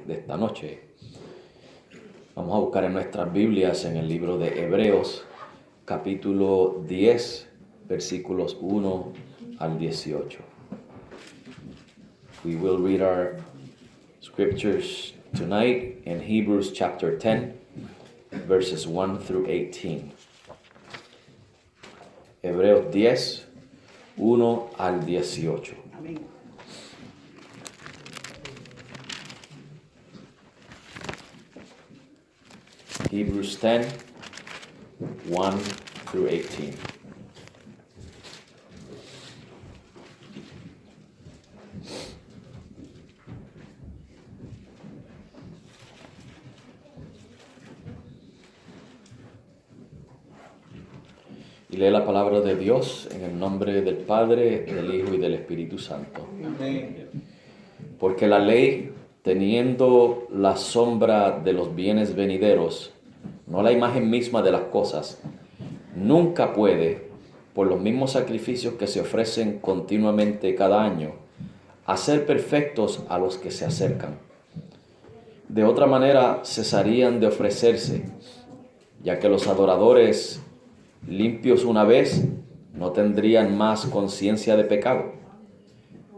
de esta noche. Vamos a buscar en nuestras Biblias en el libro de Hebreos, capítulo 10, versículos 1 al 18. We will read our scriptures tonight in Hebrews chapter 10, verses 1 through 18. Hebreos 10, 1 al 18. Amén. Hebrews 10, 1 through 18. Y lee la palabra de Dios en el nombre del Padre, del Hijo y del Espíritu Santo. Amén. Porque la ley, teniendo la sombra de los bienes venideros, no la imagen misma de las cosas, nunca puede, por los mismos sacrificios que se ofrecen continuamente cada año, hacer perfectos a los que se acercan. De otra manera cesarían de ofrecerse, ya que los adoradores, limpios una vez, no tendrían más conciencia de pecado.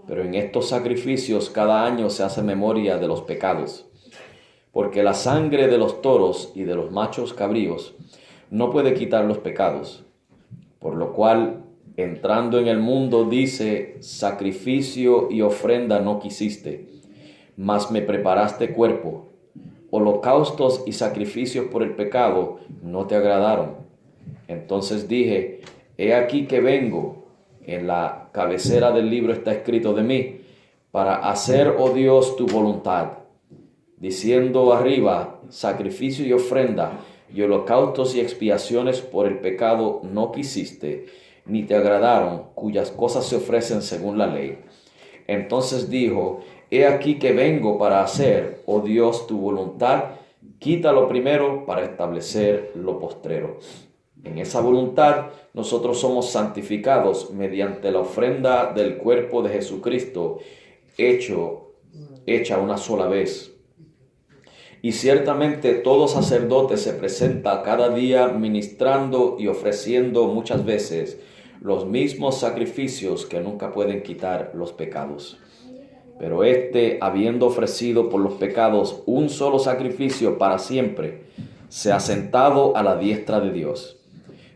Pero en estos sacrificios cada año se hace memoria de los pecados, porque la sangre de los toros y de los machos cabríos no puede quitar los pecados, por lo cual, entrando en el mundo, dice: sacrificio y ofrenda no quisiste, mas me preparaste cuerpo. Holocaustos y sacrificios por el pecado no te agradaron. Entonces dije: he aquí que vengo. En la cabecera del libro está escrito de mí, para hacer, oh Dios, tu voluntad. Diciendo arriba: sacrificio y ofrenda, y holocaustos y expiaciones por el pecado no quisiste, ni te agradaron, cuyas cosas se ofrecen según la ley. Entonces dijo: he aquí que vengo para hacer, oh Dios, tu voluntad. Quita lo primero para establecer lo postrero. En esa voluntad nosotros somos santificados mediante la ofrenda del cuerpo de Jesucristo, hecha una sola vez. Y ciertamente todo sacerdote se presenta cada día ministrando y ofreciendo muchas veces los mismos sacrificios que nunca pueden quitar los pecados. Pero habiendo ofrecido por los pecados un solo sacrificio para siempre, se ha sentado a la diestra de Dios.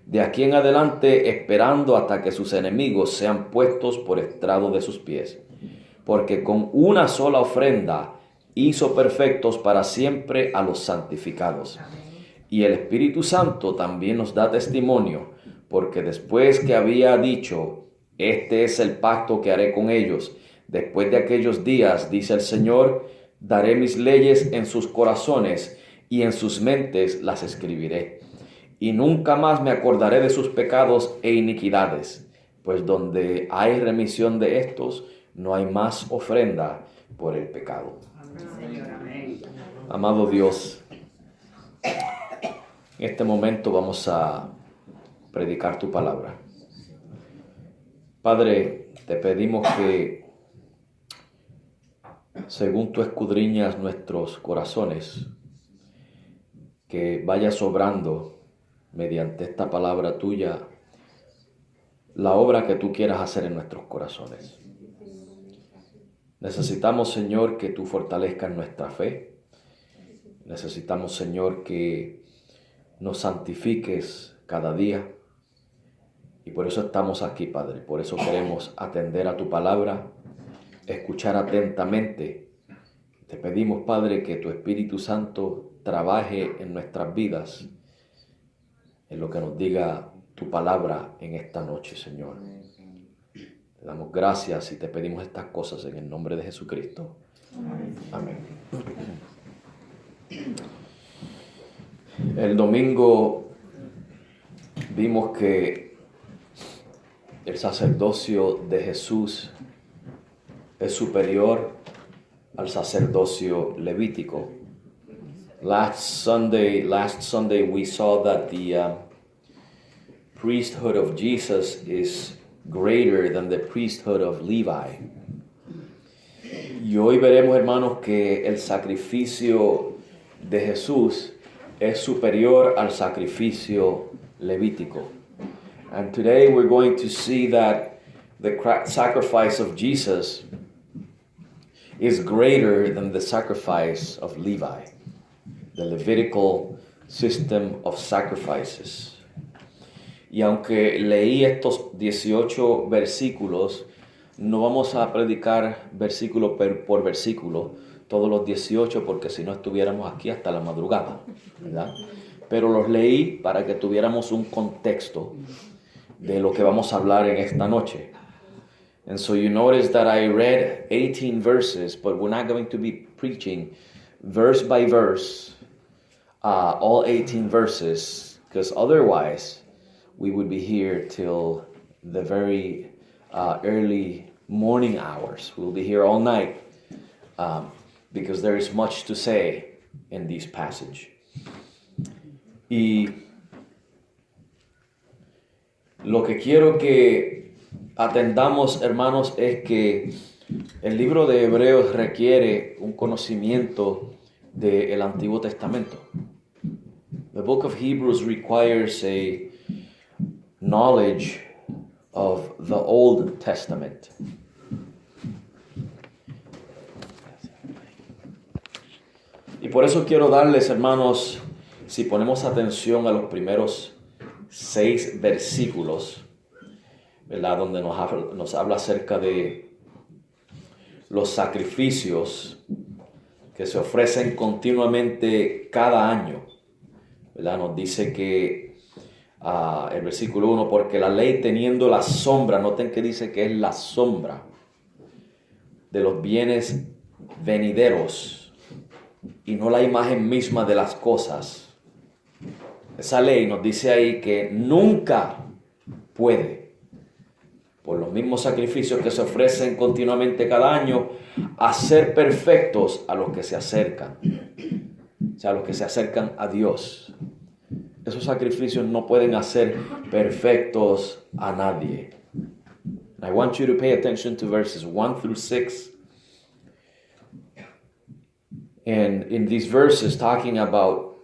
De aquí en adelante, esperando hasta que sus enemigos sean puestos por estrado de sus pies. Porque con una sola ofrenda hizo perfectos para siempre a los santificados. Y el Espíritu Santo también nos da testimonio, porque después que había dicho: este es el pacto que haré con ellos, después de aquellos días, dice el Señor, daré mis leyes en sus corazones y en sus mentes las escribiré. Y nunca más me acordaré de sus pecados e iniquidades, pues donde hay remisión de estos, no hay más ofrenda por el pecado. Amén. Amado Dios, en este momento vamos a predicar tu palabra. Padre, te pedimos que, según tú escudriñas nuestros corazones, que vayas obrando mediante esta palabra tuya la obra que tú quieras hacer en nuestros corazones. Necesitamos, Señor, que tú fortalezcas nuestra fe. Necesitamos, Señor, que nos santifiques cada día. Y por eso estamos aquí, Padre. Por eso queremos atender a tu palabra, escuchar atentamente. Te pedimos, Padre, que tu Espíritu Santo trabaje en nuestras vidas, en lo que nos diga tu palabra en esta noche, Señor. Te damos gracias y te pedimos estas cosas en el nombre de Jesucristo. Amén. El domingo vimos que el sacerdocio de Jesús es superior al sacerdocio levítico. Last Sunday we saw that the priesthood of Jesus is greater than the priesthood of Levi. Y hoy veremos, hermanos, que el sacrificio de Jesús es superior al sacrificio levítico. And today we're going to see that the sacrifice of Jesus is greater than the sacrifice of Levi, the Levitical system of sacrifices. Y aunque leí estos 18 versículos, no vamos a predicar versículo por versículo todos los 18 porque si no estuviéramos aquí hasta la madrugada, ¿verdad? Pero los leí para que tuviéramos un contexto de lo que vamos a hablar en esta noche. And so you notice that I read 18 verses, but we're not going to be preaching verse by verse, all 18 verses, because otherwise we would be here till the very early morning hours. We'll be here all night because there is much to say in this passage. Y lo que quiero que atendamos, hermanos, es que el libro de Hebreos requiere un conocimiento del Antiguo Testamento. The book of Hebrews requires a knowledge of the Old Testament. Y por eso quiero darles, hermanos, si ponemos atención a los primeros 6 versículos, ¿verdad? Donde nos habla acerca de los sacrificios que se ofrecen continuamente cada año, ¿verdad? Nos dice que el versículo 1, porque la ley teniendo la sombra, noten que dice que es la sombra de los bienes venideros y no la imagen misma de las cosas. Esa ley nos dice ahí que nunca puede, por los mismos sacrificios que se ofrecen continuamente cada año, hacer perfectos a los que se acercan, o sea, a los que se acercan a Dios. Esos sacrificios no pueden hacer perfectos a nadie. I want you to pay attention to verses 1 through 6. And in these verses talking about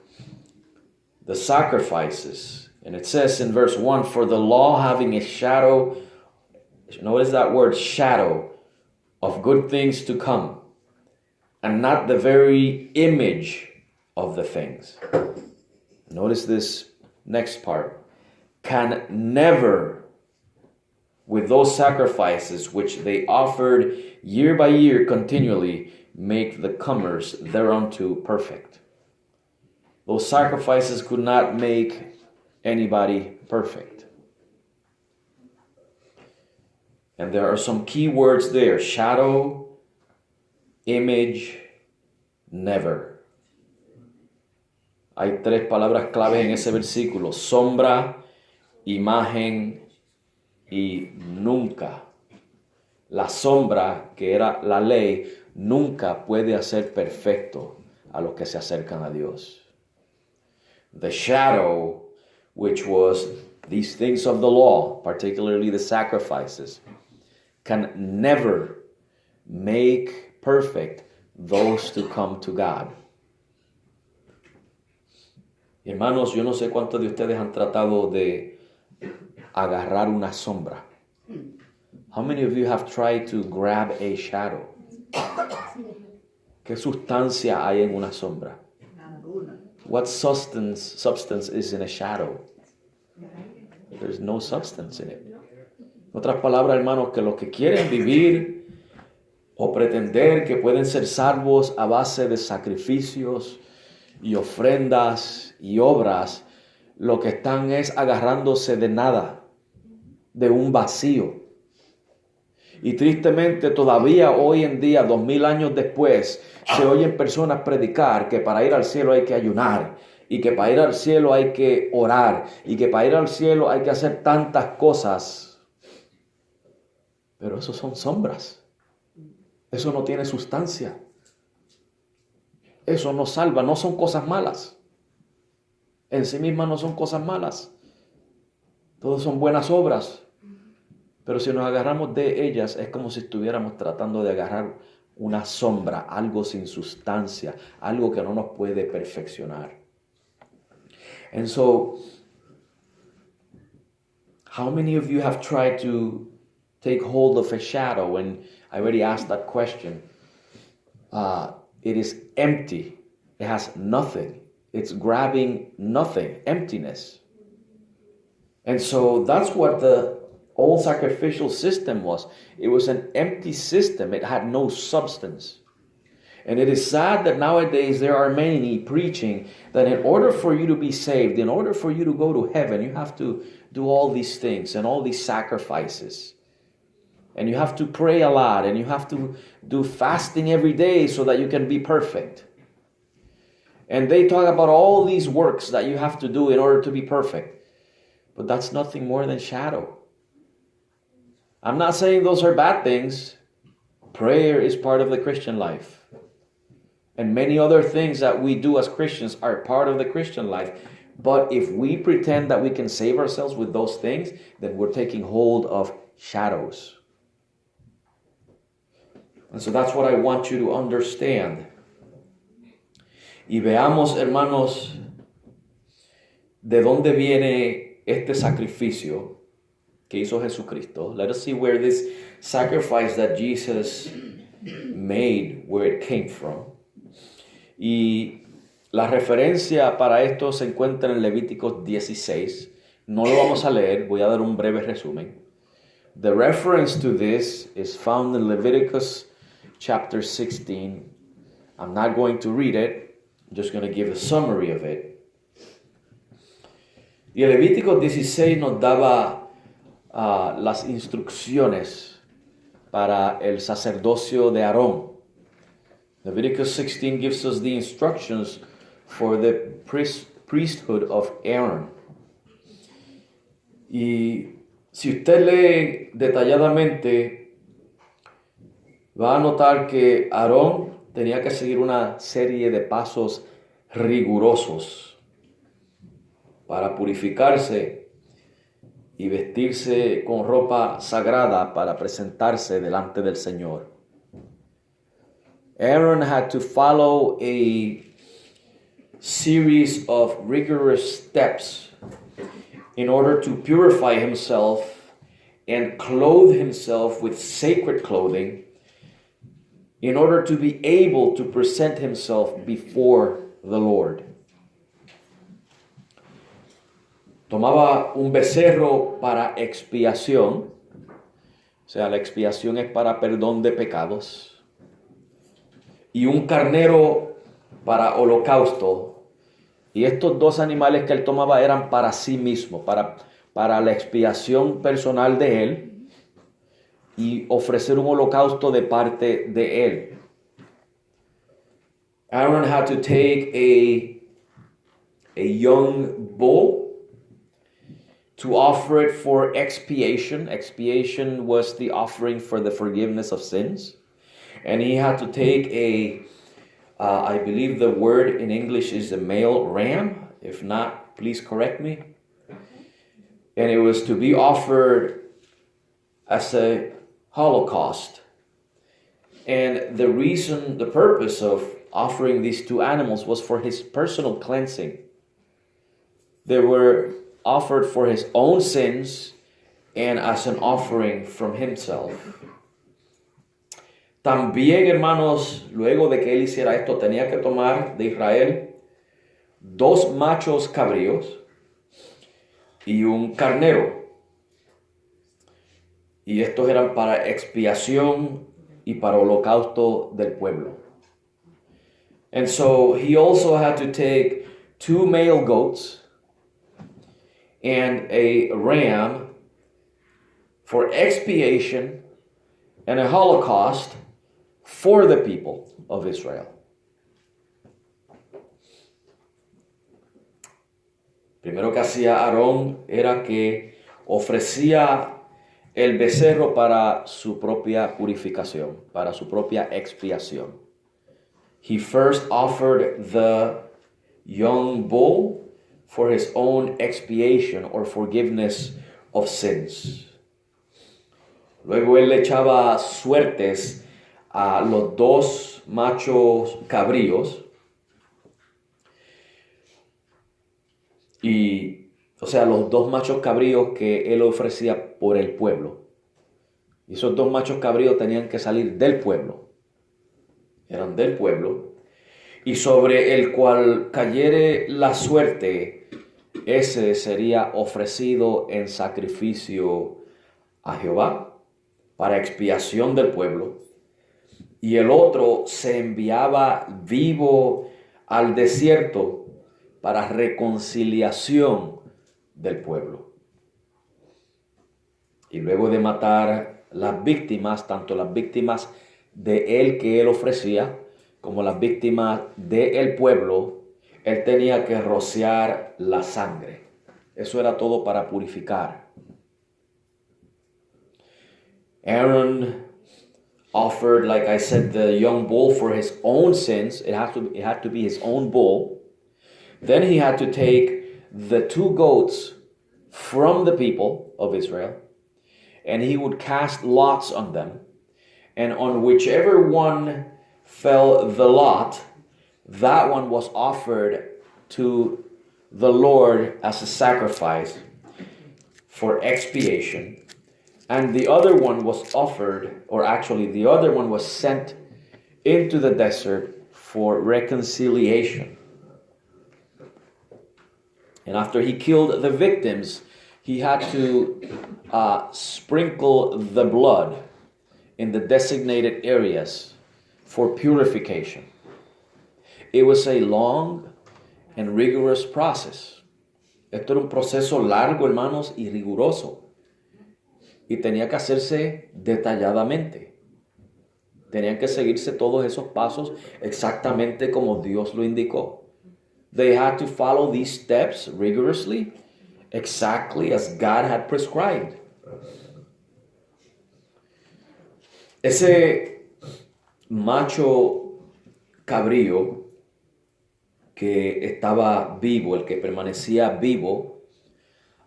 the sacrifices, and it says in verse 1, for the law having a shadow, notice that word shadow, of good things to come, and not the very image of the things. Notice this next part, can never, with those sacrifices which they offered year by year continually, make the comers thereunto perfect. Those sacrifices could not make anybody perfect. And there are some key words there, shadow, image, never. Hay 3 palabras claves en ese versículo, sombra, imagen y nunca. La sombra, que era la ley, nunca puede hacer perfecto a los que se acercan a Dios. The shadow, which was these things of the law, particularly the sacrifices, can never make perfect those to come to God. Hermanos, yo no sé cuántos de ustedes han tratado de agarrar una sombra. How many of you have tried to grab a shadow? ¿Qué sustancia hay en una sombra? What substance is in a shadow? There's no substance in it. En otras palabras, hermanos, que los que quieren vivir o pretender que pueden ser salvos a base de sacrificios y ofrendas y obras, lo que están es agarrándose de nada, de un vacío. Y tristemente todavía hoy en día, 2000 años después, se oyen personas predicar que para ir al cielo hay que ayunar, y que para ir al cielo hay que orar, y que para ir al cielo hay que hacer tantas cosas. Pero eso son sombras. Eso no tiene sustancia. Eso no salva, no son cosas malas. En sí mismas no son cosas malas. Todos son buenas obras. Pero si nos agarramos de ellas, es como si estuviéramos tratando de agarrar una sombra, algo sin sustancia, algo que no nos puede perfeccionar. And so, how many of you have tried to take hold of a shadow? And I already asked that question. It is empty. It has nothing. It's grabbing nothing, emptiness. And so that's what the old sacrificial system was. It was an empty system. It had no substance. And it is sad that nowadays there are many preaching that in order for you to be saved, in order for you to go to heaven, you have to do all these things and all these sacrifices. And you have to pray a lot, and you have to do fasting every day so that you can be perfect. And they talk about all these works that you have to do in order to be perfect. But that's nothing more than shadow. I'm not saying those are bad things. Prayer is part of the Christian life. And many other things that we do as Christians are part of the Christian life. But if we pretend that we can save ourselves with those things, then we're taking hold of shadows. And so that's what I want you to understand. Y veamos, hermanos, de dónde viene este sacrificio que hizo Jesucristo. Let us see where this sacrifice that Jesus made, where it came from. Y la referencia para esto se encuentra en Levíticos 16. No lo vamos a leer, voy a dar un breve resumen. The reference to this is found in Leviticus chapter 16. I'm not going to read it. I'm just going to give a summary of it. Y el Levítico 16 nos daba las instrucciones para el sacerdocio de Aarón. Leviticus 16 gives us the instructions for the priesthood of Aaron. Y si usted lee detalladamente, va a notar que Aarón tenía que seguir una serie de pasos rigurosos para purificarse y vestirse con ropa sagrada para presentarse delante del Señor. Aaron had to follow a series of rigorous steps in order to purify himself and clothe himself with sacred clothing in order to be able to present himself before the Lord. Tomaba un becerro para expiación, o sea, la expiación es para perdón de pecados, y un carnero para holocausto. Y estos dos animales que él tomaba eran para sí mismo, para la expiación personal de él y ofrecer un holocausto de parte de él. Aaron had to take a young bull to offer it for expiation. Expiation was the offering for the forgiveness of sins. And he had to take I believe the word in English is a male ram. If not, please correct me. And it was to be offered as a holocaust. And the purpose of offering these two animals was for his personal cleansing. They were offered for his own sins and as an offering from himself. También, hermanos, luego de que él hiciera esto, tenía que tomar de Israel 2 machos cabríos y un carnero. Y estos eran para expiación y para holocausto del pueblo. And so he also had to take 2 male goats and a ram for expiation and a holocaust for the people of Israel. Primero que hacía Aarón era que ofrecía el becerro para su propia purificación, para su propia expiación. He first offered the young bull for his own expiation or forgiveness of sins. Luego él le echaba suertes a los dos machos cabríos los dos machos cabríos que él ofrecía por el pueblo. Y esos dos machos cabríos tenían que salir del pueblo. Eran del pueblo. Y sobre el cual cayere la suerte, ese sería ofrecido en sacrificio a Jehová para expiación del pueblo. Y el otro se enviaba vivo al desierto para reconciliación del pueblo. Y luego de matar las víctimas, tanto las víctimas de él que él ofrecía, como las víctimas del pueblo, él tenía que rociar la sangre. Eso era todo para purificar. Aaron offered, like I said, the young bull for his own sins. It had to be his own bull. Then he had to take the two goats from the people of Israel, and he would cast lots on them. And on whichever one fell the lot, that one was offered to the Lord as a sacrifice for expiation. And the other one was offered, or actually the other one was sent into the desert for reconciliation. And after he killed the victims, he had to sprinkle the blood in the designated areas for purification. It was a long and rigorous process. Esto era un proceso largo, hermanos, y riguroso. Y tenía que hacerse detalladamente. Tenían que seguirse todos esos pasos exactamente como Dios lo indicó. They had to follow these steps rigorously, exactly as God had prescribed. Ese macho cabrío que estaba vivo, el que permanecía vivo,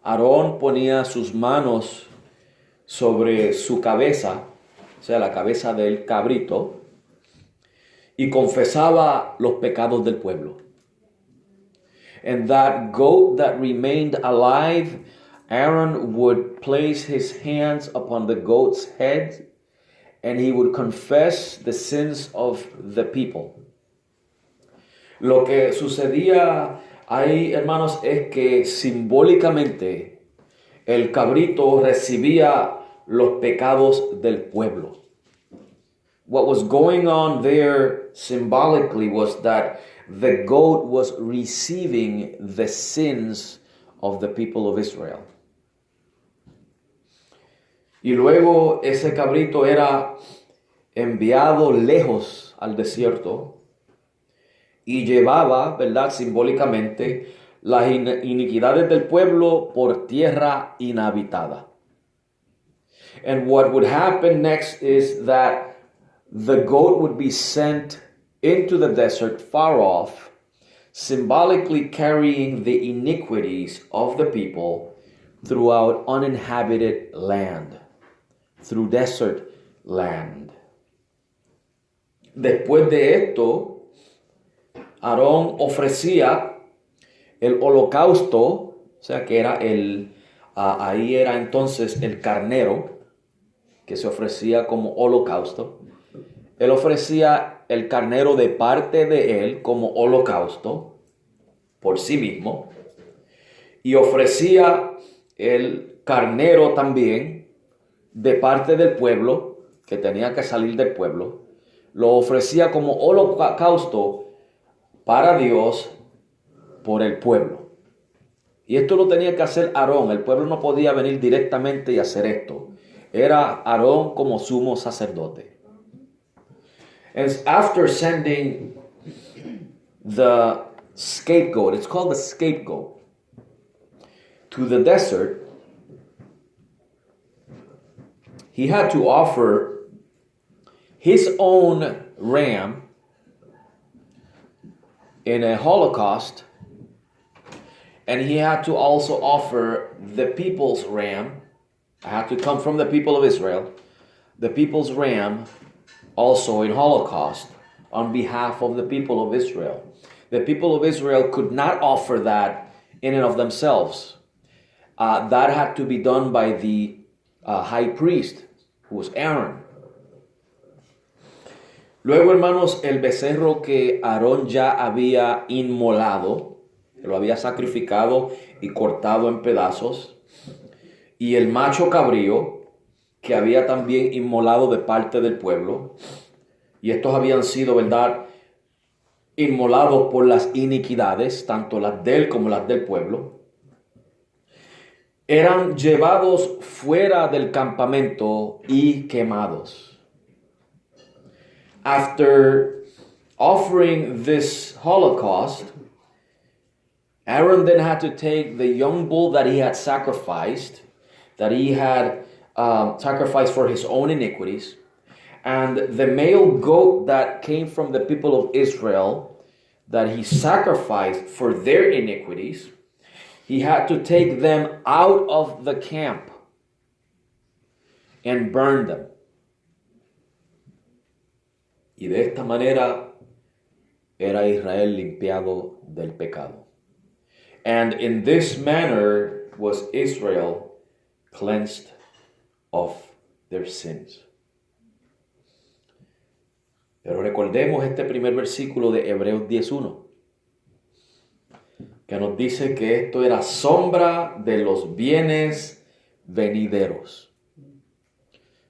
Aarón ponía sus manos sobre su cabeza, o sea, la cabeza del cabrito, y confesaba los pecados del pueblo. And that goat that remained alive, Aaron would place his hands upon the goat's head, and he would confess the sins of the people. Lo que sucedía ahí, hermanos, es que simbólicamente el cabrito recibía los pecados del pueblo. What was going on there symbolically was that the goat was receiving the sins of the people of Israel. Y luego ese cabrito era enviado lejos al desierto y llevaba, ¿verdad?, simbólicamente, las iniquidades del pueblo por tierra inhabitada. And what would happen next is that the goat would be sent into the desert far off, symbolically carrying the iniquities of the people throughout uninhabited land, through desert land. Después de esto, Aarón ofrecía el holocausto, o sea que era ahí era entonces el carnero que se ofrecía como holocausto. Él ofrecía el carnero de parte de él como holocausto por sí mismo, y ofrecía el carnero también de parte del pueblo, que tenía que salir del pueblo. Lo ofrecía como holocausto para Dios por el pueblo. Y esto lo tenía que hacer Aarón. El pueblo no podía venir directamente y hacer esto. Era Aarón como sumo sacerdote. And after sending the scapegoat, it's called the scapegoat, to the desert, he had to offer his own ram in a holocaust, and he had to also offer the people's ram. It had to come from the people of Israel, the people's ram, also in Holocaust on behalf of the people of Israel. The people of Israel could not offer that in and of themselves. That had to be done by the high priest, who was Aaron. Luego, hermanos, el becerro que Aarón ya había inmolado, lo había sacrificado y cortado en pedazos, y el macho cabrío que había también inmolado de parte del pueblo, y estos habían sido, ¿verdad?, inmolados por las iniquidades, tanto las de él como las del pueblo, eran llevados fuera del campamento y quemados. After offering this holocaust, Aaron then had to take the young bull that he had sacrificed, sacrificed for his own iniquities, and the male goat that came from the people of Israel that he sacrificed for their iniquities. He had to take them out of the camp and burn them. Y de esta manera era Israel limpiado del pecado. And in this manner was Israel cleansed of their sins. Pero recordemos este primer versículo de Hebreos 10:1, que nos dice que esto era sombra de los bienes venideros.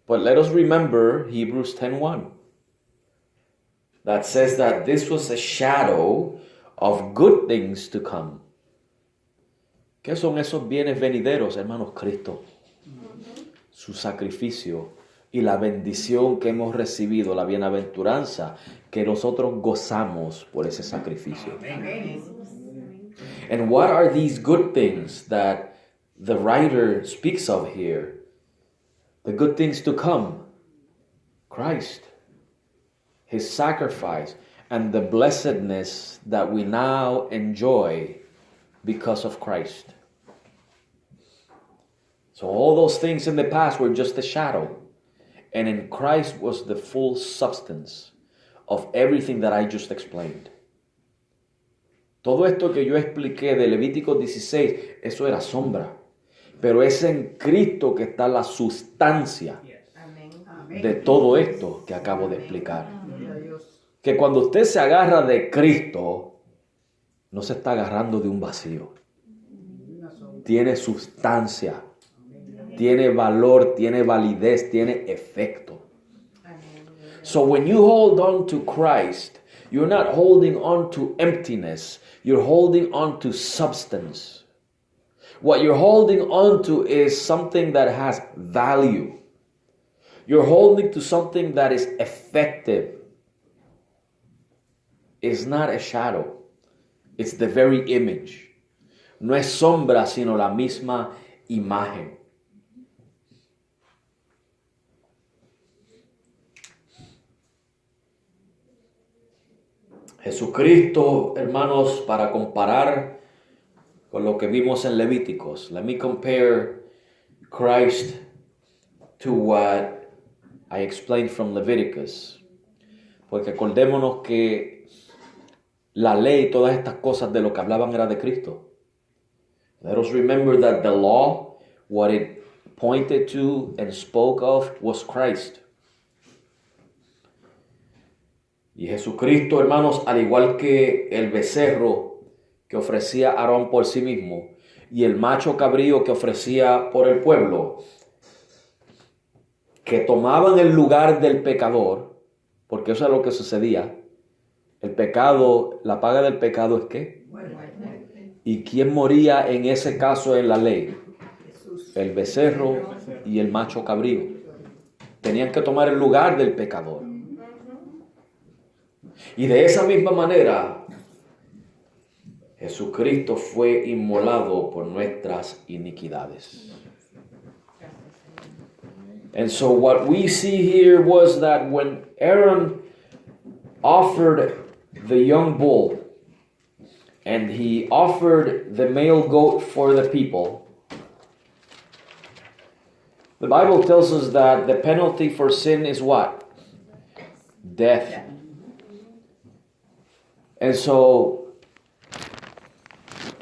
But let us remember Hebrews 10:1, that says that this was a shadow of good things to come. ¿Qué son esos bienes venideros, hermanos? Cristo, su sacrificio y la bendición que hemos recibido, la bienaventuranza que nosotros gozamos por ese sacrificio. And what are these good things that the writer speaks of here? The good things to come: Christ, his sacrifice, and the blessedness that we now enjoy because of Christ. So all those things in the past were just a shadow. And in Christ was the full substance of everything that I just explained. Todo esto que yo expliqué de Levítico 16, eso era sombra. Pero es en Cristo que está la sustancia de todo esto que acabo de explicar. Que cuando usted se agarra de Cristo, no se está agarrando de un vacío. Tiene sustancia. Tiene valor, tiene validez, tiene efecto. So when you hold on to Christ, you're not holding on to emptiness. You're holding on to substance. What you're holding on to is something that has value. You're holding to something that is effective. It's not a shadow. It's the very image. No es sombra, sino la misma imagen. Jesucristo, hermanos, para comparar con lo que vimos en Levíticos. Let me compare Christ to what I explained from Leviticus. Porque acordémonos que la ley, todas estas cosas de lo que hablaban era de Cristo. Let us remember that the law, what it pointed to and spoke of was Christ. Y Jesucristo, hermanos, al igual que el becerro que ofrecía Aarón por sí mismo y el macho cabrío que ofrecía por el pueblo, que tomaban el lugar del pecador, porque eso es lo que sucedía. El pecado, la paga del pecado es ¿qué? ¿Y quién moría en ese caso en la ley? El becerro y el macho cabrío. Tenían que tomar el lugar del pecador. Y de esa misma manera, Jesucristo fue inmolado por nuestras iniquidades. And so what we see here was that when Aaron offered the young bull and he offered the male goat for the people, the Bible tells us that the penalty for sin is what? death. And so,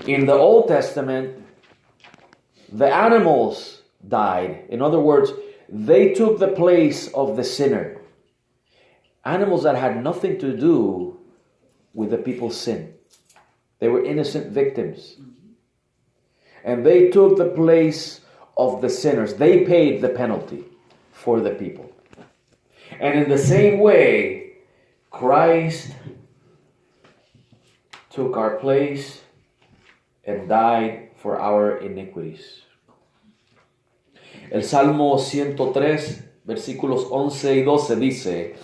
in the Old Testament, the animals died. In other words, they took the place of the sinner. Animals that had nothing to do with the people's sin. They were innocent victims. And they took the place of the sinners. They paid the penalty for the people. And in the same way, Christ took our place and died for our iniquities. El Salmo 103, versículos 11 y 12 dice: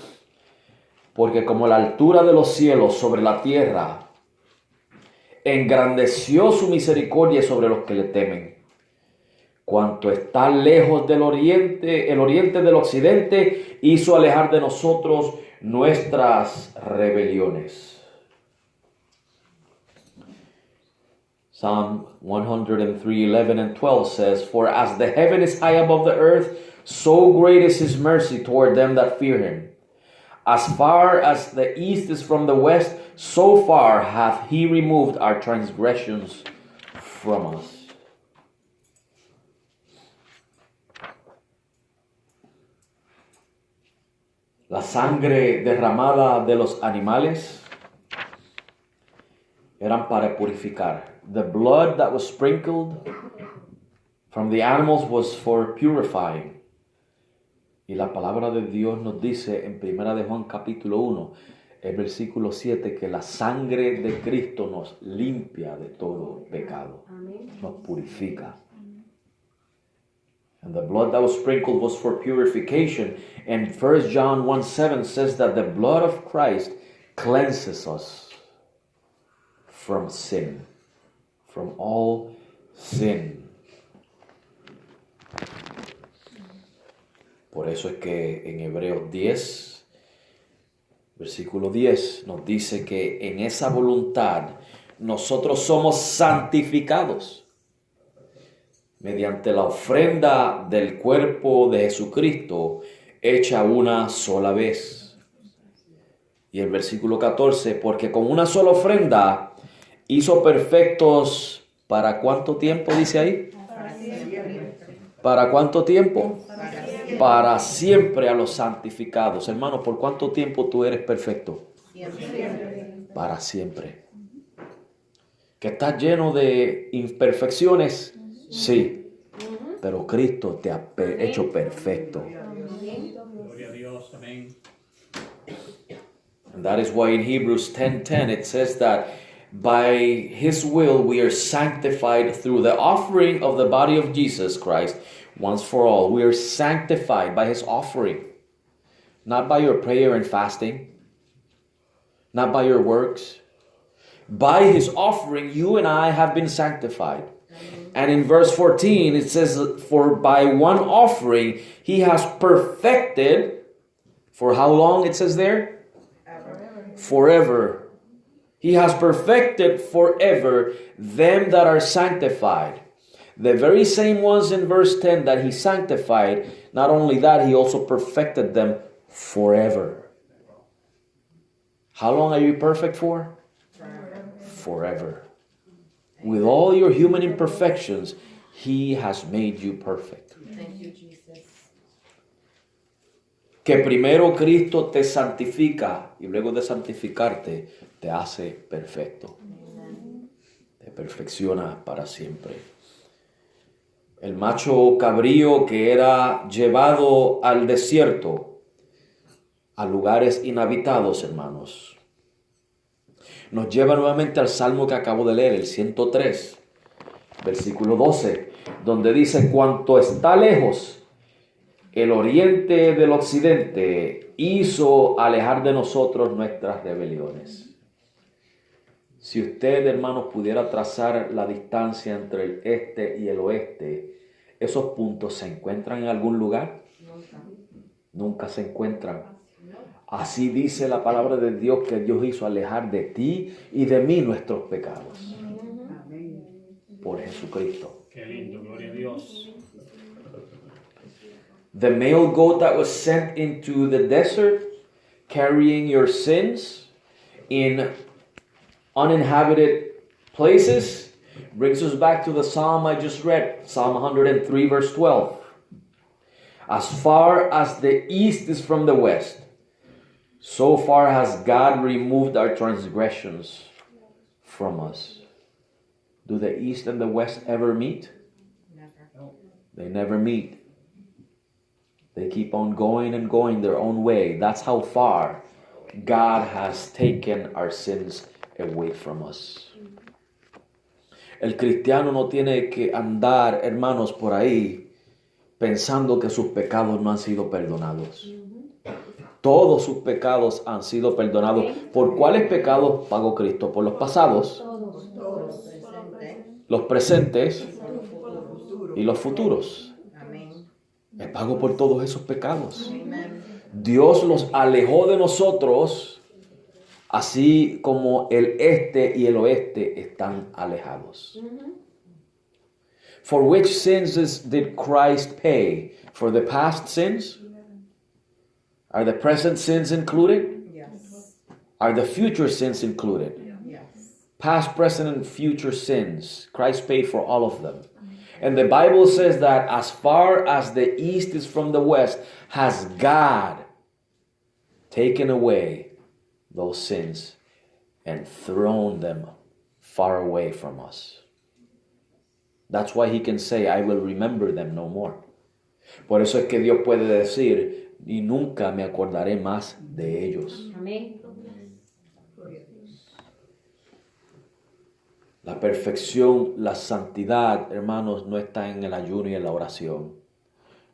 porque como la altura de los cielos sobre la tierra, engrandeció su misericordia sobre los que le temen. Cuanto está lejos del oriente, el oriente del occidente, hizo alejar de nosotros nuestras rebeliones. Psalm 103, 11 and 12 says, for as the heaven is high above the earth, so great is his mercy toward them that fear him. As far as the east is from the west, so far hath he removed our transgressions from us. La sangre derramada de los animales eran para purificar. The blood that was sprinkled from the animals was for purifying. Y la palabra de Dios nos dice en 1 de Juan capítulo 1, el versículo 7, que la sangre de Cristo nos limpia de todo pecado. Nos purifica. And the blood that was sprinkled was for purification. And 1 John 1:7 says that the blood of Christ cleanses us from sin. From all sin. Por eso es que en Hebreos 10, versículo 10, nos dice que en esa voluntad nosotros somos santificados mediante la ofrenda del cuerpo de Jesucristo hecha una sola vez. Y el versículo 14, porque con una sola ofrenda hizo perfectos, ¿para cuánto tiempo dice ahí? ¿Para cuánto tiempo? Para siempre a los santificados. Hermano, ¿por cuánto tiempo tú eres perfecto? Para siempre. ¿Que estás lleno de imperfecciones? Sí. Pero Cristo te ha hecho perfecto. Gloria a Dios, amén. And that is why in Hebrews 10:10 it says that by his will we are sanctified through the offering of the body of Jesus Christ once for all. We are sanctified by his offering. Not by your prayer and fasting. Not by your works. By his offering, you and I have been sanctified. And in verse 14, it says, for by one offering, he has perfected, for how long it says there? Forever. He has perfected forever them that are sanctified. The very same ones in verse 10 that he sanctified, not only that, he also perfected them forever. How long are you perfect for? Forever. With all your human imperfections, he has made you perfect. Thank you, Jesus. Que primero Cristo te santifica y luego de santificarte te hace perfecto. Te perfecciona para siempre. El macho cabrío que era llevado al desierto, a lugares inhabitados, hermanos, nos lleva nuevamente al salmo que acabo de leer, el 103, versículo 12, donde dice: cuanto está lejos el oriente del occidente, hizo alejar de nosotros nuestras rebeliones. Si usted, hermanos, pudiera trazar la distancia entre el este y el oeste, ¿esos puntos se encuentran en algún lugar? Nunca se encuentran. Así dice la palabra de Dios, que Dios hizo alejar de ti y de mí nuestros pecados. Por Jesucristo. Qué lindo, gloria a Dios. The male goat that was sent into the desert carrying your sins in uninhabited places, brings us back to the Psalm I just read, Psalm 103 verse 12. As far as the east is from the west, so far has God removed our transgressions from us. Do the east and the west ever meet? Never. They never meet. They keep on going and going their own way. That's how far God has taken our sins away from us. El cristiano no tiene que andar, hermanos, por ahí pensando que sus pecados no han sido perdonados. Todos sus pecados han sido perdonados. ¿Por cuáles pecados pagó Cristo? ¿Por los pasados, los presentes y los futuros? Amén. Me pago por todos esos pecados. Amen. Dios los alejó de nosotros, así como el este y el oeste están alejados. For which did Christ pay? For the past sins? Are the present sins included? Yes. Are the future sins included? Yes. Past, present, and future sins. Christ paid for all of them. And the Bible says that as far as the east is from the west, has God taken away those sins and thrown them far away from us. That's why he can say, I will remember them no more. Por eso es que Dios puede decir, y nunca me acordaré más de ellos. Amén. La perfección, la santidad, hermanos, no está en el ayuno y en la oración.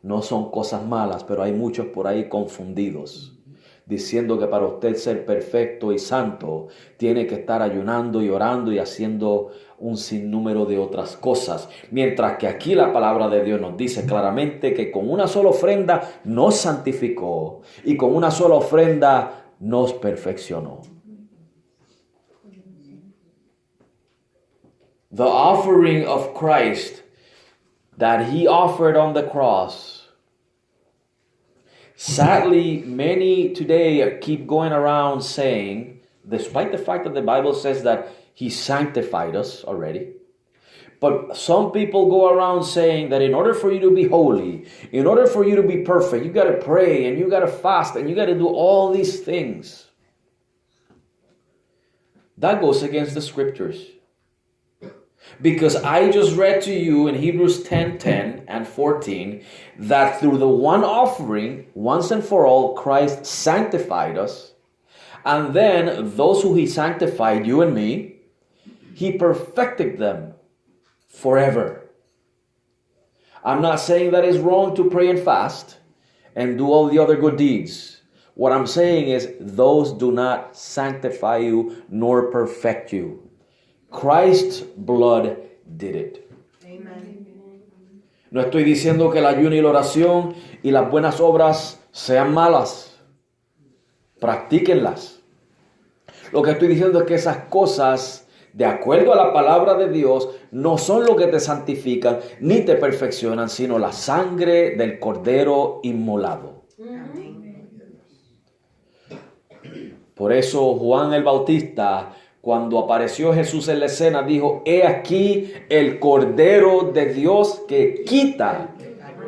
No son cosas malas, pero hay muchos por ahí confundidos, diciendo que para usted ser perfecto y santo, tiene que estar ayunando y orando y haciendo un sinnúmero de otras cosas. Mientras que aquí la palabra de Dios nos dice claramente que con una sola ofrenda nos santificó y con una sola ofrenda nos perfeccionó. The offering of Christ that he offered on the cross. Sadly, many today keep going around saying, despite the fact that the Bible says that he sanctified us already, but some people go around saying that in order for you to be holy, in order for you to be perfect, you got to pray and you got to fast and you got to do all these things. That goes against the scriptures. Because I just read to you in Hebrews 10:10 and 14 that through the one offering, once and for all, Christ sanctified us. And then those who he sanctified, you and me, he perfected them forever. I'm not saying that it's wrong to pray and fast and do all the other good deeds. What I'm saying is those do not sanctify you nor perfect you. Christ's blood did it. Amen. No estoy diciendo que el ayuno y la oración y las buenas obras sean malas. Practíquenlas. Lo que estoy diciendo es que esas cosas, de acuerdo a la palabra de Dios, no son lo que te santifican ni te perfeccionan, sino la sangre del Cordero inmolado. Amén. Por eso Juan el Bautista, cuando apareció Jesús en la escena, dijo, he aquí el Cordero de Dios que quita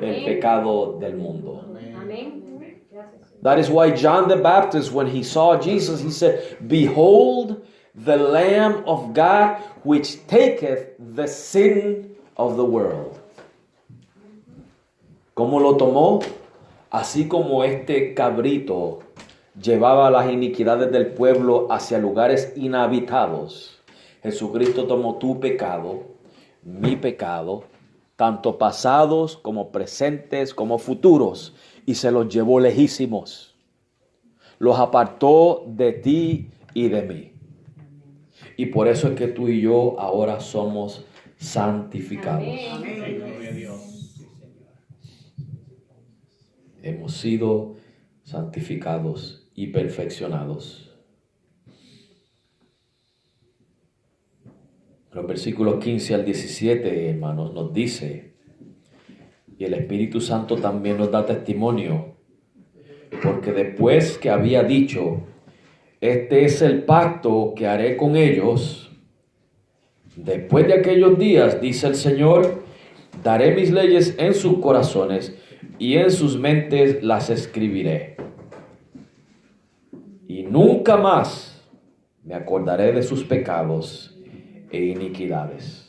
el pecado del mundo. Amén. That is why John the Baptist, when he saw Jesus, he said, behold the Lamb of God, which taketh the sin of the world. ¿Cómo lo tomó? Así como este cabrito llevaba las iniquidades del pueblo hacia lugares inhabitados, Jesucristo tomó tu pecado, mi pecado, tanto pasados como presentes como futuros, y se los llevó lejísimos. Los apartó de ti y de mí. Y por eso es que tú y yo ahora somos santificados. Amén. Gloria a Dios. Sí, Señor. Hemos sido santificados y perfeccionados. Los versículos 15 al 17, hermanos, nos dice, y el Espíritu Santo también nos da testimonio, porque después que había dicho, este es el pacto que haré con ellos, después de aquellos días, dice el Señor, daré mis leyes en sus corazones y en sus mentes las escribiré. Y nunca más me acordaré de sus pecados e iniquidades.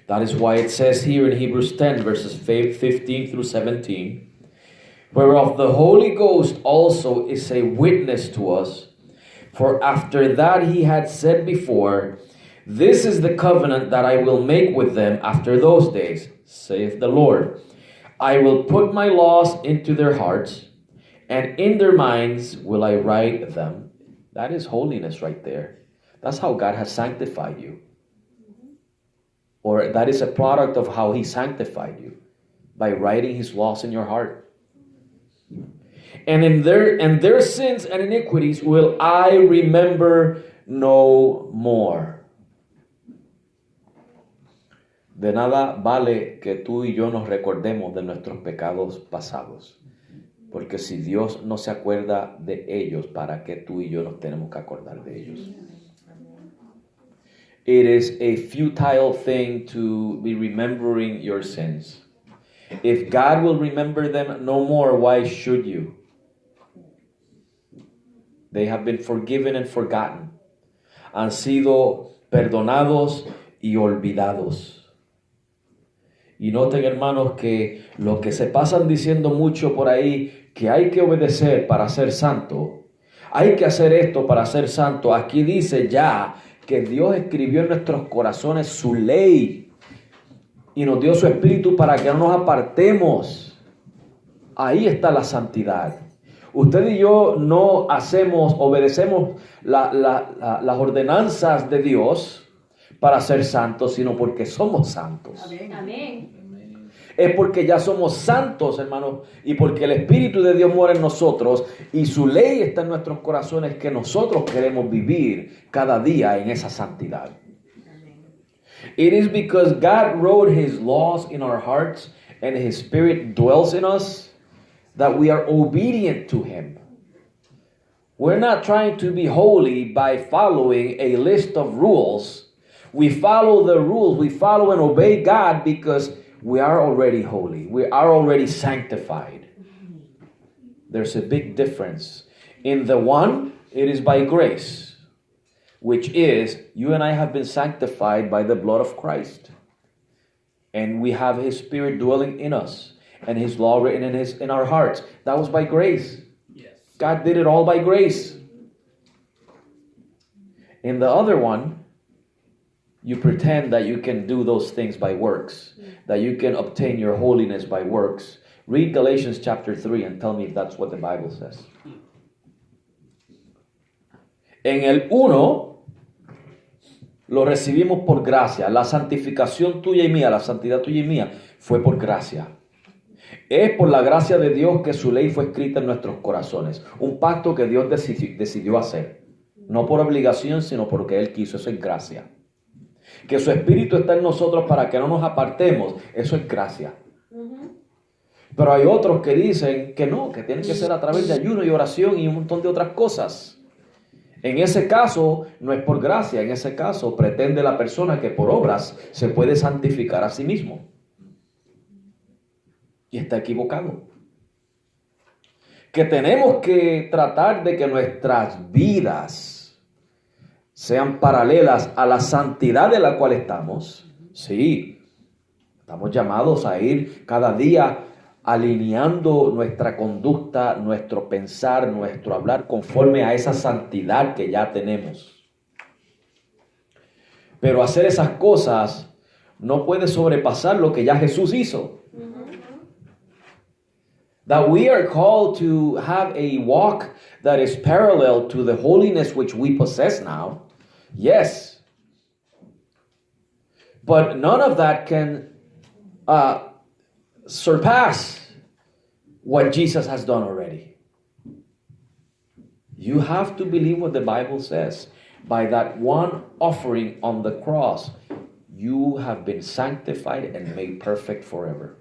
That is why it says here in Hebrews 10, verses 15 through 17, whereof the Holy Ghost also is a witness to us, for after that he had said before, this is the covenant that I will make with them after those days, saith the Lord. I will put my laws into their hearts, and in their minds will I write them. That is holiness right there. That's how God has sanctified you. Or that is a product of how he sanctified you, by writing his laws in your heart. And in their sins and iniquities will I remember no more. De nada vale que tú y yo nos recordemos de nuestros pecados pasados. Porque si Dios no se acuerda de ellos, ¿para qué tú y yo nos tenemos que acordar de ellos? It is a futile thing to be remembering your sins. If God will remember them no more, why should you? They have been forgiven and forgotten. Han sido perdonados y olvidados. Y noten, hermanos, que lo que se pasan diciendo mucho por ahí, que hay que obedecer para ser santo, hay que hacer esto para ser santo, aquí dice ya que Dios escribió en nuestros corazones su ley y nos dio su espíritu para que no nos apartemos. Ahí está la santidad. Usted y yo no obedecemos las ordenanzas de Dios para ser santos, sino porque somos santos. Amén. Es porque ya somos santos, hermanos, y porque el Espíritu de Dios mora en nosotros y su ley está en nuestros corazones, que nosotros queremos vivir cada día en esa santidad. It is because God wrote his laws in our hearts and his Spirit dwells in us that we are obedient to him. We're not trying to be holy by following a list of rules. We follow the rules, we follow and obey God because we are already holy. We are already sanctified. There's a big difference. In the one, it is by grace, which is, you and I have been sanctified by the blood of Christ. And we have his Spirit dwelling in us and his law written in our hearts. That was by grace. Yes. God did it all by grace. In the other one, you pretend that you can do those things by works, that you can obtain your holiness by works. Read Galatians chapter 3 and tell me if that's what the Bible says. En el uno lo recibimos por gracia. La santificación tuya y mía, la santidad tuya y mía, fue por gracia. Es por la gracia de Dios que su ley fue escrita en nuestros corazones. Un pacto que Dios decidió hacer. No por obligación, sino porque Él quiso. Eso es gracia. Que su Espíritu está en nosotros para que no nos apartemos. Eso es gracia. Pero hay otros que dicen que no, que tiene que ser a través de ayuno y oración y un montón de otras cosas. En ese caso, no es por gracia. En ese caso, pretende la persona que por obras se puede santificar a sí mismo. Y está equivocado. Que tenemos que tratar de que nuestras vidas sean paralelas a la santidad de la cual estamos. Sí, estamos llamados a ir cada día alineando nuestra conducta, nuestro pensar, nuestro hablar conforme a esa santidad que ya tenemos. Pero hacer esas cosas no puede sobrepasar lo que ya Jesús hizo. That we are called to have a walk that is parallel to the holiness which we possess now. Yes. But none of that can surpass what Jesus has done already. You have to believe what the Bible says. By that one offering on the cross, you have been sanctified and made perfect forever.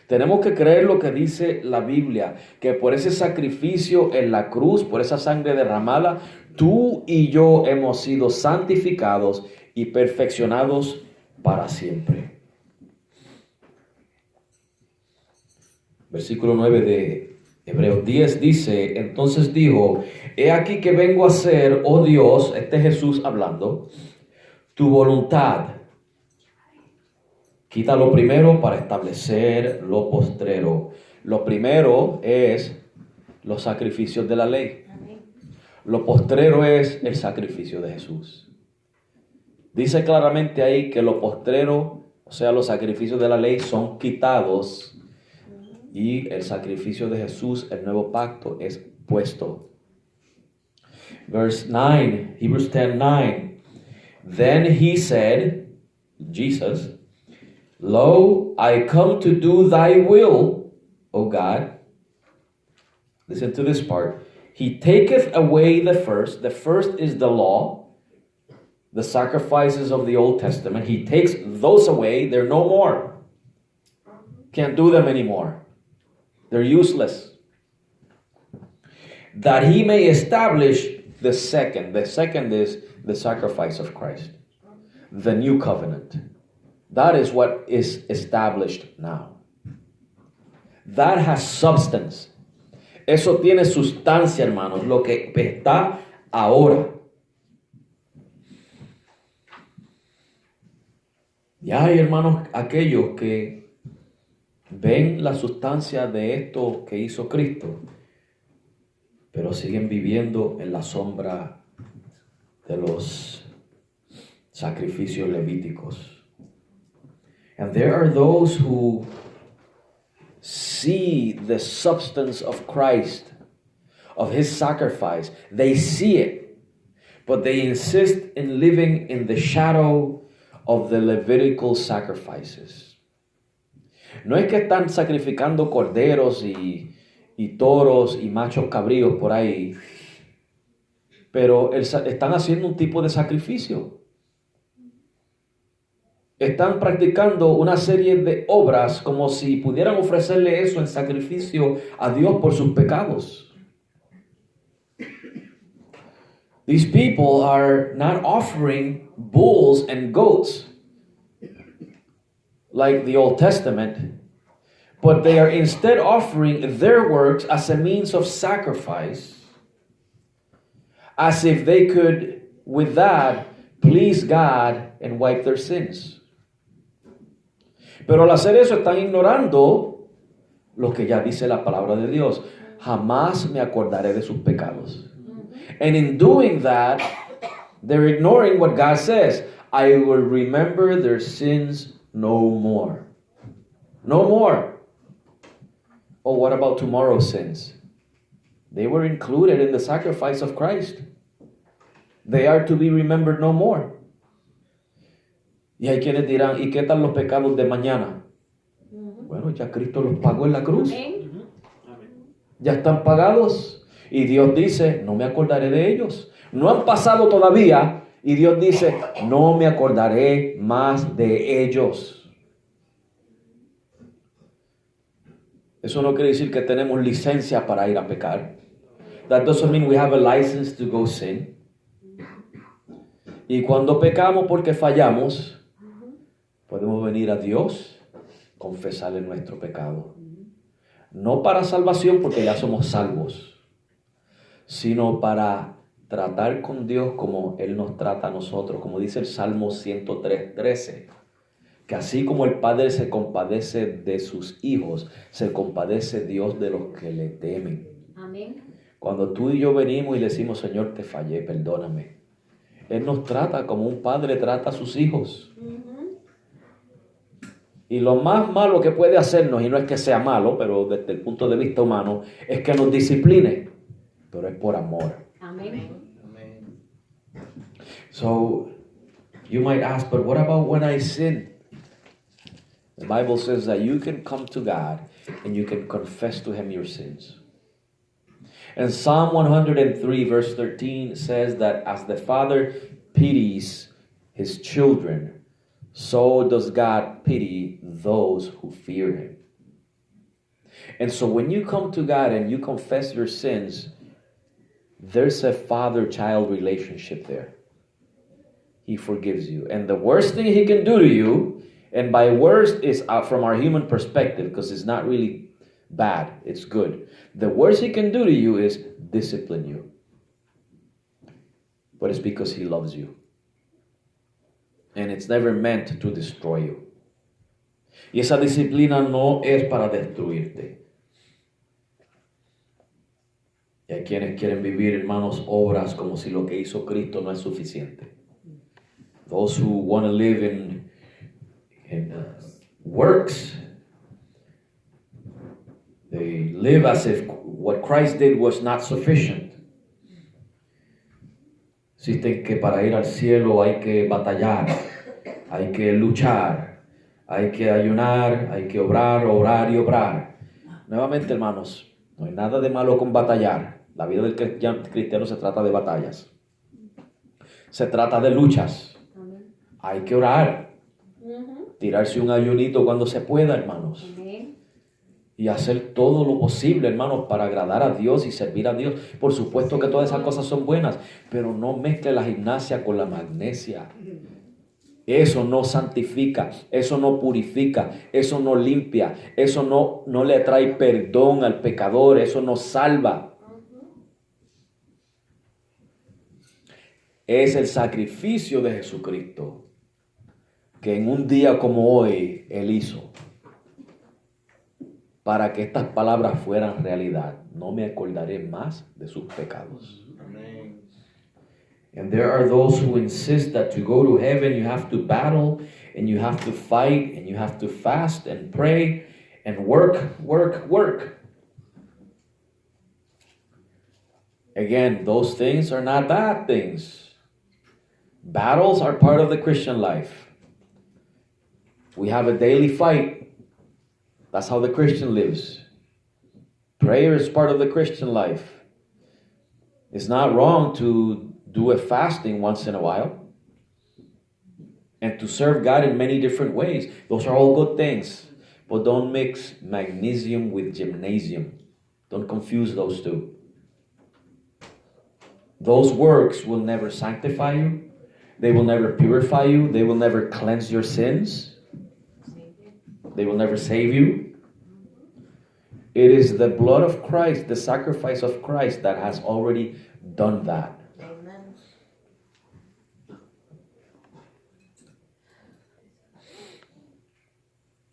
Tenemos que creer lo que dice la Biblia, que por ese sacrificio en la cruz, por esa sangre derramada, tú y yo hemos sido santificados y perfeccionados para siempre. Versículo 9 de Hebreos 10 dice, entonces dijo, he aquí que vengo a hacer, oh Dios, este es Jesús hablando, tu voluntad. Quita lo primero para establecer lo postrero. Lo primero es los sacrificios de la ley. Lo postrero es el sacrificio de Jesús. Dice claramente ahí que lo postrero, o sea, los sacrificios de la ley son quitados y el sacrificio de Jesús, el nuevo pacto, es puesto. Verse 9, Hebrews 10:9. Then he said, Jesus, Lo, I come to do thy will, O God. Listen to this part. He taketh away the first. The first is the law, the sacrifices of the Old Testament. He takes those away. They're no more. Can't do them anymore. They're useless. That he may establish the second. The second is the sacrifice of Christ. The new covenant. That is what is established now. That has substance. Eso tiene sustancia, hermanos, lo que está ahora. Y hay, hermanos, aquellos que ven la sustancia de esto que hizo Cristo, pero siguen viviendo en la sombra de los sacrificios levíticos. And there are those who see the substance of Christ, of his sacrifice. They see it, but they insist in living in the shadow of the Levitical sacrifices. No es que están sacrificando corderos y toros y machos cabríos por ahí, pero están haciendo un tipo de sacrificio. Están practicando una serie de obras como si pudieran ofrecerle eso en sacrificio a Dios por sus pecados. These people are not offering bulls and goats like the Old Testament, but they are instead offering their works as a means of sacrifice, as if they could, with that, please God and wipe their sins. Pero al hacer eso están ignorando lo que ya dice la palabra de Dios. Jamás me acordaré de sus pecados. And in doing that, they're ignoring what God says. I will remember their sins no more. No more. Oh, what about tomorrow's sins? They were included in the sacrifice of Christ. They are to be remembered no more. Y hay quienes dirán, ¿y qué tal los pecados de mañana? Bueno, ya Cristo los pagó en la cruz. Ya están pagados. Y Dios dice, no me acordaré de ellos. No han pasado todavía. Y Dios dice, no me acordaré más de ellos. Eso no quiere decir que tenemos licencia para ir a pecar. That doesn't mean we have a license to go sin. Y cuando pecamos porque fallamos, podemos venir a Dios, confesarle nuestro pecado. No para salvación, porque ya somos salvos, sino para tratar con Dios como Él nos trata a nosotros. Como dice el Salmo 103:13, que así como el Padre se compadece de sus hijos, se compadece Dios de los que le temen. Amén. Cuando tú y yo venimos y le decimos, Señor, te fallé, perdóname, Él nos trata como un padre trata a sus hijos. Y lo más malo que puede hacernos, y no es que sea malo, pero desde el punto de vista humano, es que nos discipline, pero es por amor. Amén. So, you might ask, but what about when I sin? The Bible says that you can come to God and you can confess to Him your sins. And Psalm 103 verse 13 says that as the Father pities His children, so does God pity those who fear Him. And so when you come to God and you confess your sins, there's a father-child relationship there. He forgives you. And the worst thing he can do to you, and by worst is from our human perspective, because it's not really bad, it's good. The worst he can do to you is discipline you. But it's because he loves you. And it's never meant to destroy you. Y esa disciplina no es para destruirte. Y hay quienes quieren vivir, hermanos, obras como si lo que hizo Cristo no es suficiente. Those who want to live in works, they live as if what Christ did was not sufficient. Existen que para ir al cielo hay que batallar, hay que luchar, hay que ayunar, hay que orar, orar y obrar. Nuevamente, hermanos, no hay nada de malo con batallar. La vida del cristiano se trata de batallas. Se trata de luchas. Hay que orar. Tirarse un ayunito cuando se pueda, hermanos. Y hacer todo lo posible, hermanos, para agradar a Dios y servir a Dios. Por supuesto que todas esas cosas son buenas, pero no mezcle la gimnasia con la magnesia. Eso no santifica, eso no purifica, eso no limpia, eso no le trae perdón al pecador, eso no salva. Es el sacrificio de Jesucristo que en un día como hoy Él hizo para que estas palabras fueran realidad. No me acordaré más de sus pecados. Amén. And there are those who insist that to go to heaven you have to battle and you have to fight and you have to fast and pray and work. Again, those things are not bad things. Battles are part of the Christian life. We have a daily fight. That's how the Christian lives. Prayer is part of the Christian life. It's not wrong to do a fasting once in a while and to serve God in many different ways. Those are all good things. But don't mix magnesium with gymnasium. Don't confuse those two. Those works will never sanctify you. They will never purify you. They will never cleanse your sins. They will never save you. It is the blood of Christ, the sacrifice of Christ that has already done that. Amen.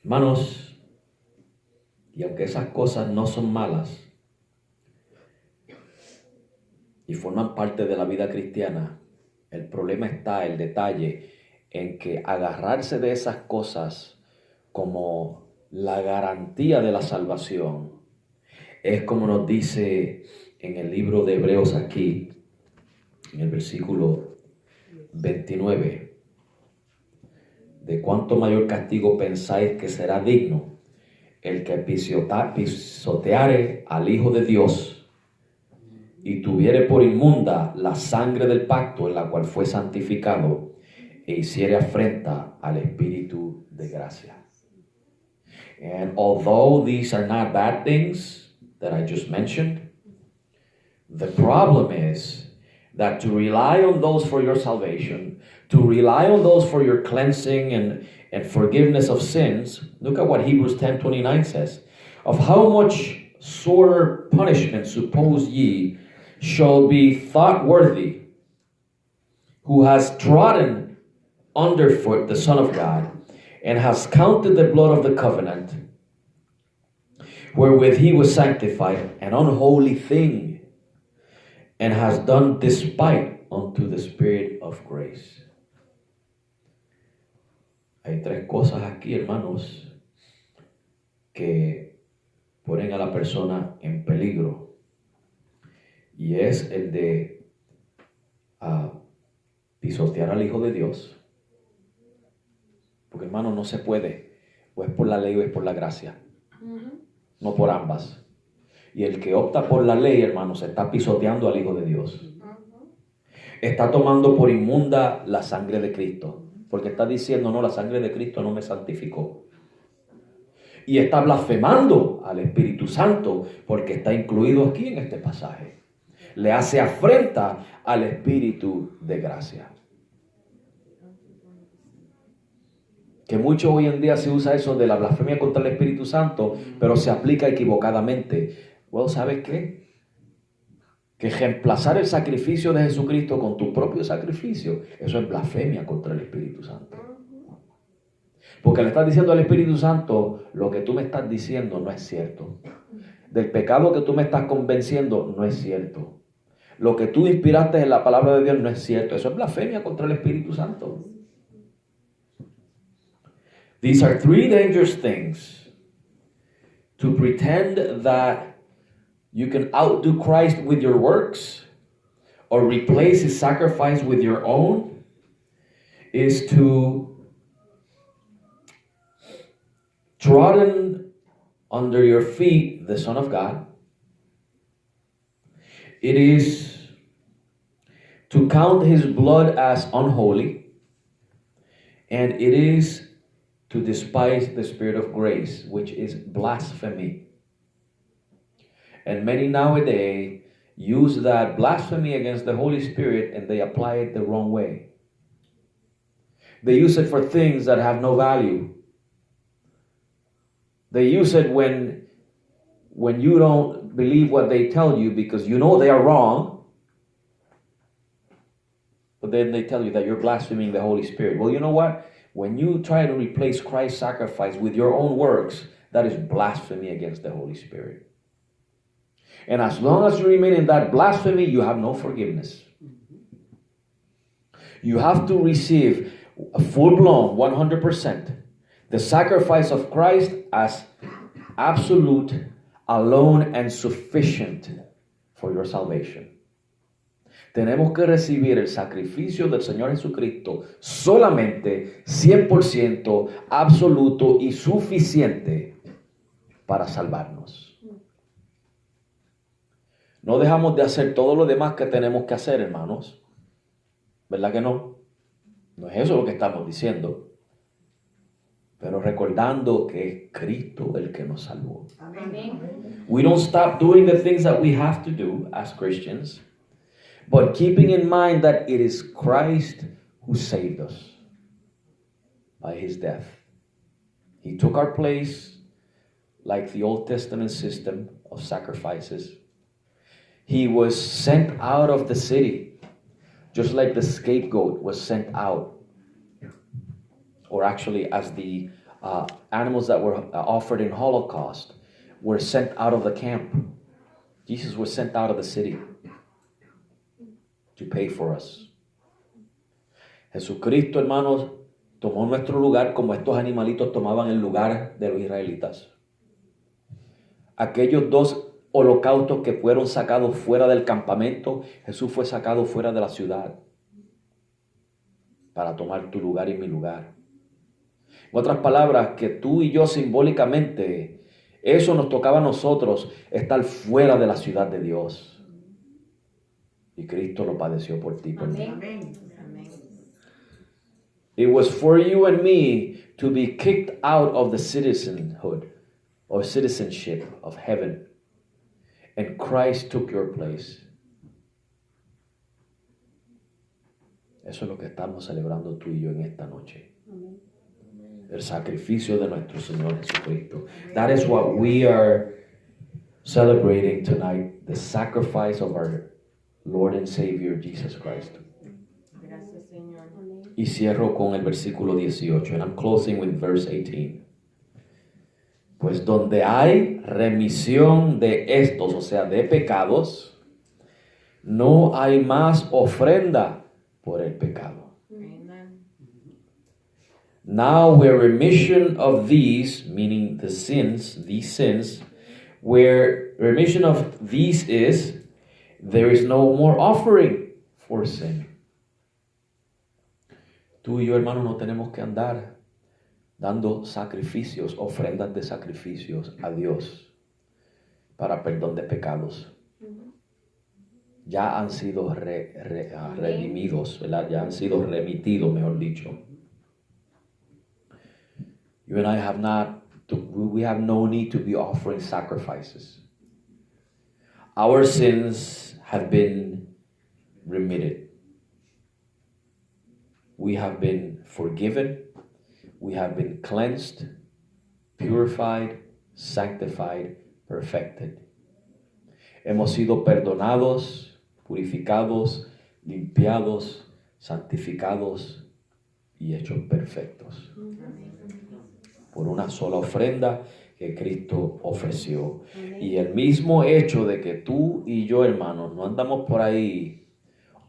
Hermanos, y aunque esas cosas no son malas y forman parte de la vida cristiana, el problema está, el detalle, en que agarrarse de esas cosas como la garantía de la salvación es como nos dice en el libro de Hebreos aquí, en el versículo 29, de cuánto mayor castigo pensáis que será digno el que pisoteare al Hijo de Dios y tuviere por inmunda la sangre del pacto en la cual fue santificado e hiciere afrenta al Espíritu de gracia. And although these are not bad things that I just mentioned, the problem is that to rely on those for your salvation, to rely on those for your cleansing and forgiveness of sins, look at what Hebrews 10:29 says, of how much sorer punishment suppose ye shall be thought worthy, who has trodden underfoot the Son of God, and has counted the blood of the covenant, wherewith he was sanctified, an unholy thing, and has done despite unto the Spirit of grace. Hay tres cosas aquí, hermanos, que ponen a la persona en peligro. Y es el de pisotear al Hijo de Dios. Porque, hermano, no se puede. O es por la ley o es por la gracia. No por ambas. Y el que opta por la ley, hermanos, está pisoteando al Hijo de Dios. Está tomando por inmunda la sangre de Cristo. Porque está diciendo, no, la sangre de Cristo no me santificó. y está blasfemando al Espíritu Santo porque está incluido aquí en este pasaje. Le hace afrenta al Espíritu de gracia. Que mucho hoy en día se usa eso de la blasfemia contra el Espíritu Santo, pero se aplica equivocadamente. Bueno, ¿sabes qué? Que reemplazar el sacrificio de Jesucristo con tu propio sacrificio, eso es blasfemia contra el Espíritu Santo. Porque le estás diciendo al Espíritu Santo, lo que tú me estás diciendo no es cierto. Del pecado que tú me estás convenciendo no es cierto. Lo que tú inspiraste en la palabra de Dios no es cierto. Eso es blasfemia contra el Espíritu Santo. These are three dangerous things. To pretend that you can outdo Christ with your works or replace his sacrifice with your own is to trodden under your feet the Son of God. It is to count his blood as unholy, and it is to despise the Spirit of grace, which is blasphemy. And many nowadays use that blasphemy against the Holy Spirit and they apply it the wrong way. They use it for things that have no value. They use it when you don't believe what they tell you because you know they are wrong. But then they tell you that you're blaspheming the Holy Spirit. Well, you know what? When you try to replace Christ's sacrifice with your own works, that is blasphemy against the Holy Spirit. And as long as you remain in that blasphemy, you have no forgiveness. You have to receive a full-blown, 100%, the sacrifice of Christ as absolute, alone, and sufficient for your salvation. Tenemos que recibir el sacrificio del Señor Jesucristo solamente 100% absoluto y suficiente para salvarnos. No dejamos de hacer todo lo demás que tenemos que hacer, hermanos. ¿Verdad que no? No es eso lo que estamos diciendo. Pero recordando que es Cristo el que nos salvó. Amén. We don't stop doing the things that we have to do as Christians, but keeping in mind that it is Christ who saved us by his death. He took our place like the Old Testament system of sacrifices. He was sent out of the city, just like the scapegoat was sent out. Or actually, as the animals that were offered in Holocaust were sent out of the camp. Jesus was sent out of the city to pay for us. Jesucristo, hermanos, tomó nuestro lugar como estos animalitos tomaban el lugar de los israelitas. Aquellos dos holocaustos que fueron sacados fuera del campamento, Jesús fue sacado fuera de la ciudad para tomar tu lugar y mi lugar. En otras palabras, que tú y yo simbólicamente, eso nos tocaba a nosotros, estar fuera de la ciudad de Dios. Y Cristo lo padeció por ti, por mí. Amén. Amén. It was for you and me to be kicked out of the citizenhood or citizenship of heaven. And Christ took your place. Eso es lo que estamos celebrando tú y yo en esta noche. El sacrificio de nuestro Señor Jesucristo. That is what we are celebrating tonight. The sacrifice of our Lord and Savior Jesus Christ. Gracias, Señor. Y cierro con el versículo 18. And I'm closing with verse 18. Pues donde hay remisión de estos, o sea, de pecados, no hay más ofrenda por el pecado. Amen. Now where remission of these, meaning the sins, these sins, where remission of these is, there is no more offering for sin. Tú y yo, hermano, no tenemos que andar dando sacrificios, ofrendas de sacrificios a Dios para perdón de pecados. Ya han sido redimidos, ¿verdad? Ya han sido remitidos, mejor dicho. You and I have not we have no need to be offering sacrifices. Our sins have been remitted. We have been forgiven. We have been cleansed, purified, sanctified, perfected. Hemos sido perdonados, purificados, limpiados, santificados y hechos perfectos por una sola ofrenda que Cristo ofreció. Y el mismo hecho de que tú y yo, hermanos, no andamos por ahí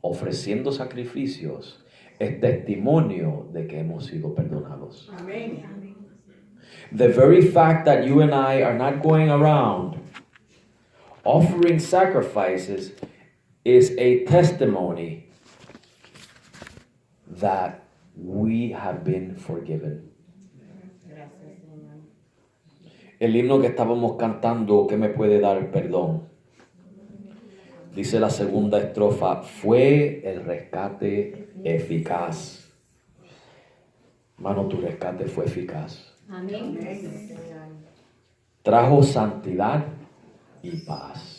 ofreciendo sacrificios es testimonio de que hemos sido perdonados. Amén. The very fact that you and I are not going around offering sacrifices is a testimony that we have been forgiven. Gracias, Señor. El himno que estábamos cantando, ¿qué me puede dar perdón? Dice la segunda estrofa, fue el rescate eficaz. Mano, tu rescate fue eficaz. Amén. Señor. Trajo santidad y paz.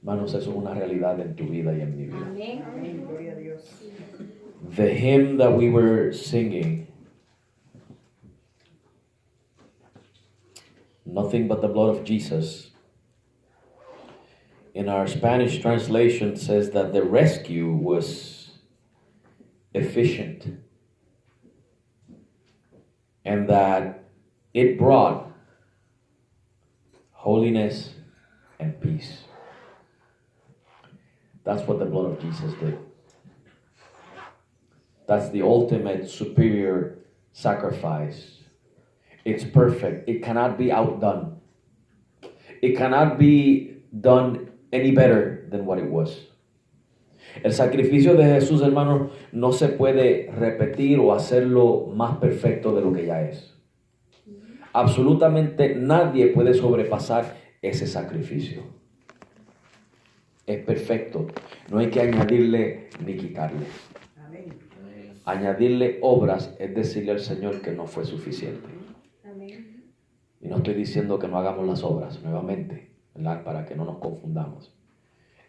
Manos, eso es una realidad en tu vida y en mi vida. Amén. Amén. Gloria a Dios. The hymn that we were singing, Nothing But the Blood of Jesus, in our Spanish translation says that the rescue was efficient and that it brought holiness and peace. That's what the blood of Jesus did. That's the ultimate superior sacrifice. It's perfect. It cannot be outdone. It cannot be done any better than what it was. El sacrificio de Jesús, hermanos, no se puede repetir o hacerlo más perfecto de lo que ya es. Absolutamente nadie puede sobrepasar ese sacrificio. Es perfecto. No hay que añadirle ni quitarle. Amén. Añadirle obras es decirle al Señor que no fue suficiente. Amén. Y no estoy diciendo que no hagamos las obras nuevamente, ¿verdad? Para que no nos confundamos.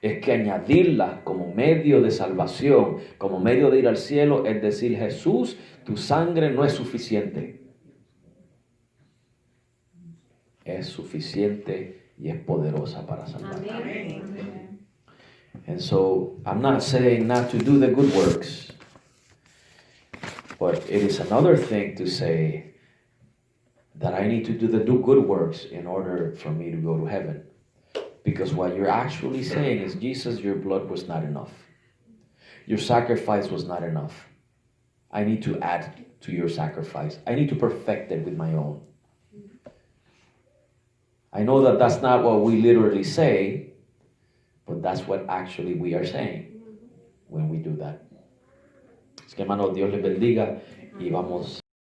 Es que añadirlas como medio de salvación, como medio de ir al cielo, es decir, Jesús, tu sangre no es suficiente. Es suficiente y es poderosa para salvar. Amén. And so, I'm not saying not to do the good works, but it is another thing to say that I need to do the good works in order for me to go to heaven. Because what you're actually saying is, Jesus, your blood was not enough. Your sacrifice was not enough. I need to add to your sacrifice. I need to perfect it with my own. I know that that's not what we literally say, but that's what actually we are saying when we do that. Es que, hermano, Dios les bendiga y vamos